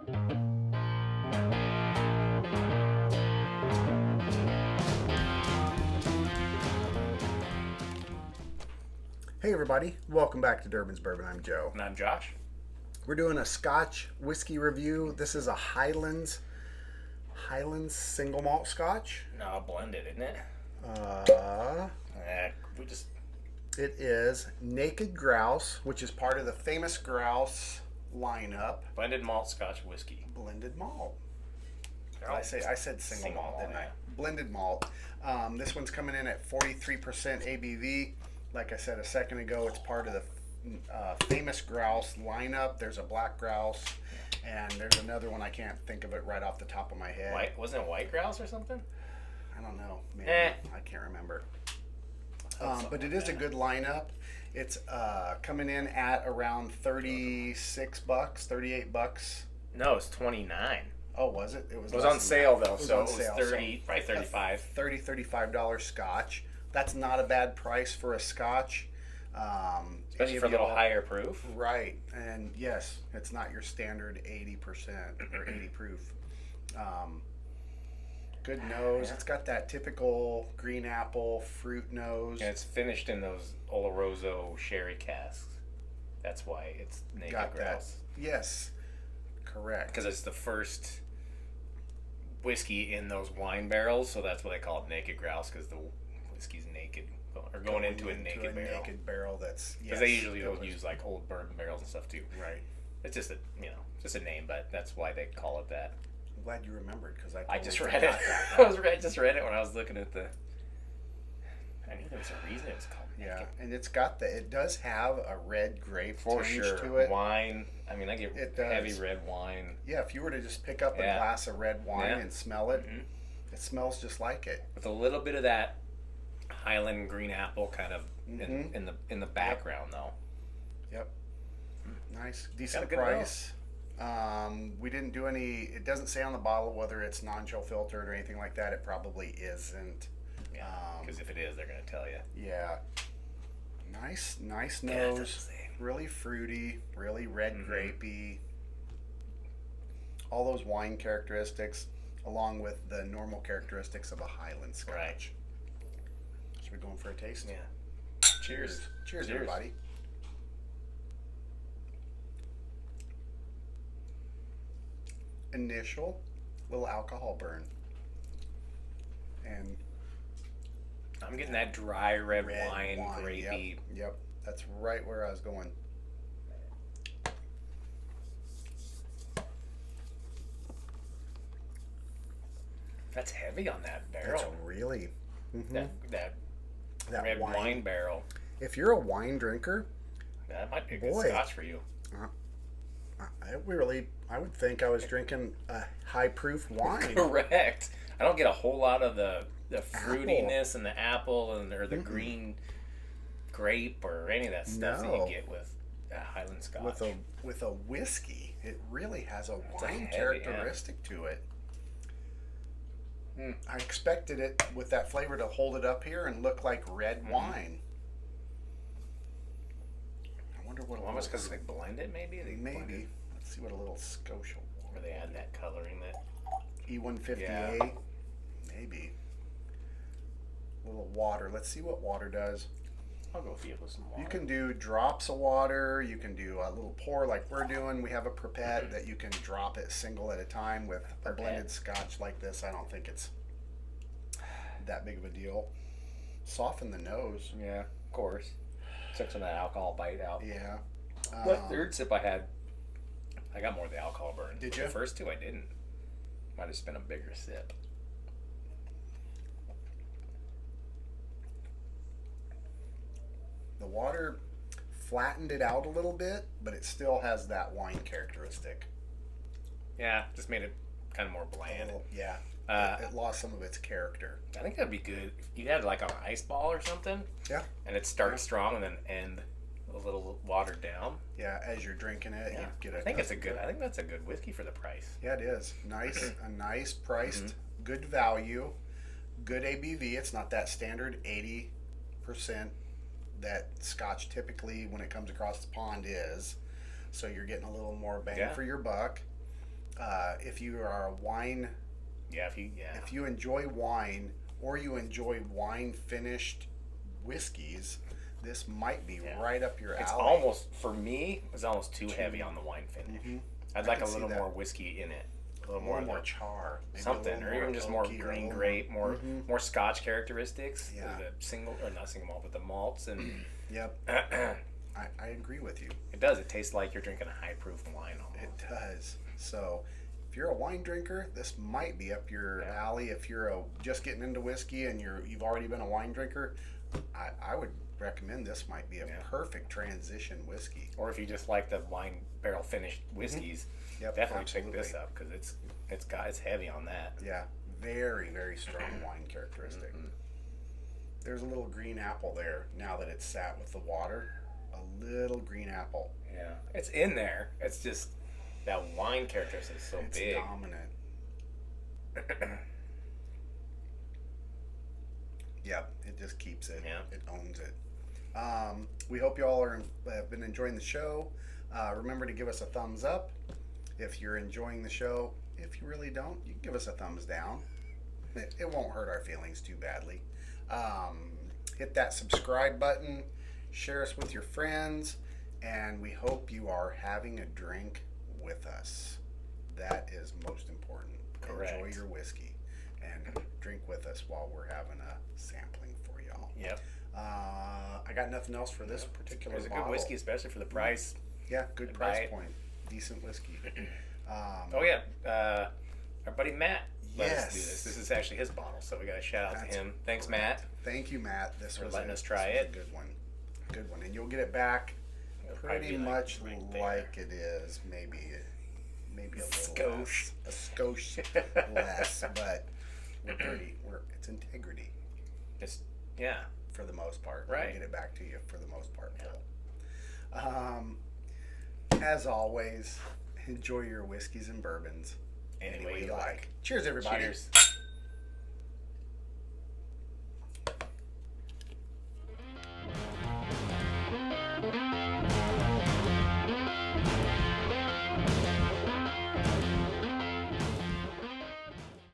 Hey everybody, welcome back to Durbin's Bourbon. I'm Joe. And I'm Josh. We're doing a Scotch whiskey review. This is a Highlands single malt Scotch. No, blended, isn't it? We just It is Naked Grouse, which is part of the famous Grouse lineup. blended malt Scotch whiskey. Blended malt. Oh, I said single malt, didn't I? yeah. Blended malt. This one's coming in at 43% ABV. Like I said a second ago, it's part of the famous Grouse lineup. There's a black Grouse, and there's another one. I can't think of it right off the top of my head. Wasn't it white grouse or something? I don't know. Maybe. I can't remember. But it is a good lineup. It's coming in at around $36, $38. No, it's 29. Oh, was it? It was less on than sale that. though, It was so on it was sale, 30, probably 35. $35 Scotch. That's not a bad price for a Scotch. Especially for a little higher proof. Right, and yes, it's not your standard 80% or 80 proof. Good nose. Yeah. It's got that typical green apple fruit nose. And it's finished in those Oloroso sherry casks. That's why it's Naked Got Grouse. that. Yes, correct. Because it's the first whiskey in those wine barrels, so that's why they call it Naked Grouse, because the whiskey's naked. Or going into a naked barrel. Naked barrel. That's Because they usually don't use like old bourbon barrels and stuff too. Right. It's just a name, but that's why they call it that. I'm glad you remembered because I just read it. forgot that. I just read it when I was looking at the. I knew there was a reason it was called. Yeah, Naked. and it does have a red grape For tinge sure. to it. Wine. I mean, I get It does. heavy red wine. Yeah, if you were to just pick up a Yeah. glass of red wine Yeah. and smell it, Mhm. it smells just like it. With a little bit of that Highland green apple kind of Mhm. in the background though. Yep. Nice, Got a decent good price. We didn't do any. It doesn't say on the bottle whether it's non-chill filtered or anything like that. It probably isn't. Yeah. Because if it is, they're gonna tell you. Yeah. Nice Yeah, it nose. doesn't say. Really fruity. Really red Mhm. grapey. All those wine characteristics, along with the normal characteristics of a Highland Scotch. Right. Should we go in for a taste? Yeah. Cheers. Cheers, Cheers. everybody. Initial little alcohol burn. And I'm getting that dry red wine, Yep, grapey. yep. That's right where I was going. That's heavy on that barrel. It's really That that red wine barrel. If you're a wine drinker, That might be a good Boy. Scotch for you. I would think I was drinking a high proof wine. Correct. I don't get a whole lot of the fruitiness and the apple or the green grape or any of that stuff that No. you get with Highland Scotch. with a whiskey. It really has a a wine heavy, characteristic to it. Mm. I expected it with that flavor to hold it up here and look like red wine. I wonder what. Almost because they blend it, maybe. They blend Maybe. it, Let's see what a little Scotia or they add that coloring that. E158. Yeah. Maybe. A little water. Let's see what water does. I'll go feel with some water. You can do drops of water. You can do a little pour like we're doing. We have a pipette that you can drop it single at a time with a blended Scotch like this. I don't think it's that big of a deal. Soften the nose. Yeah, of course. Took some of that alcohol bite out. Yeah. The third sip I had, I got more of the alcohol burn. Did But you? The first two I didn't. Might have just been a bigger sip. The water flattened it out a little bit, but it still has that wine characteristic. Yeah, just made it kind of more bland. Yeah. It lost some of its character. I think that'd be good. If you had like an ice ball or something, Yeah. and it starts strong and then end a little watered down. Yeah, as you're drinking it, Yeah, you get I think that's a good whiskey for the price. Yeah, it is. A nice priced, good value, good ABV. It's not that standard 80% that Scotch typically, when it comes across the pond, is. So you're getting a little more bang Yeah. for your buck. If you are a wine, Yeah, if you enjoy wine or you enjoy wine finished whiskeys, this might be Yeah. right up your alley. It's almost, for me, it's almost too heavy on the wine finish. I'd I like a can see little that. more whiskey in it. A little A more, little more of char, maybe a something, little or even just more oaky or a green little grape, more Mhm. more Scotch characteristics. Yeah. The single, or not single malt, but the malts, and Yep, it I agree with you. does. It tastes like you're drinking a high proof wine almost. It does. So, if you're a wine drinker, this might be up your Yeah. alley. If you're just getting into whiskey and you've already been a wine drinker, I would recommend this might be a Yeah. perfect transition whiskey. Or if you just like the wine barrel finished whiskeys, Yep, definitely absolutely. pick this up because it's heavy on that. Yeah, very, very strong wine characteristic. There's a little green apple there now that it's sat with the water. A little green apple. Yeah, it's in there. It's just that wine characteristic is so It's big. dominant. Yep, it just keeps it. Yeah. It owns it. We hope you all have been enjoying the show. Remember to give us a thumbs up if you're enjoying the show. If you really don't, you can give us a thumbs down. It won't hurt our feelings too badly. Hit that subscribe button. Share us with your friends. And we hope you are having a drink with us. That is most important. Correct. Enjoy your whiskey and drink with us while we're having a sampling for y'all. Yep. I got nothing else for this particular It's a bottle. good whiskey, especially for the price. Yeah, good I'd price buy it. point. Decent whiskey. Oh yeah, our buddy Matt let us do Yes. this. This is actually his bottle, so we got to shout out That's to him. Thanks, Matt. Thank you, Matt. This For was letting us try this was it. a good one. Good one. And you'll get it back It'll probably pretty be much right there. like it is. Maybe a little Skosh. less. A skosh less, but it's integrity Just yeah. for the most part. Right. We'll get it back to you for the most part. As always, enjoy your whiskeys and bourbons Any way you like. like. Cheers, everybody. Cheers.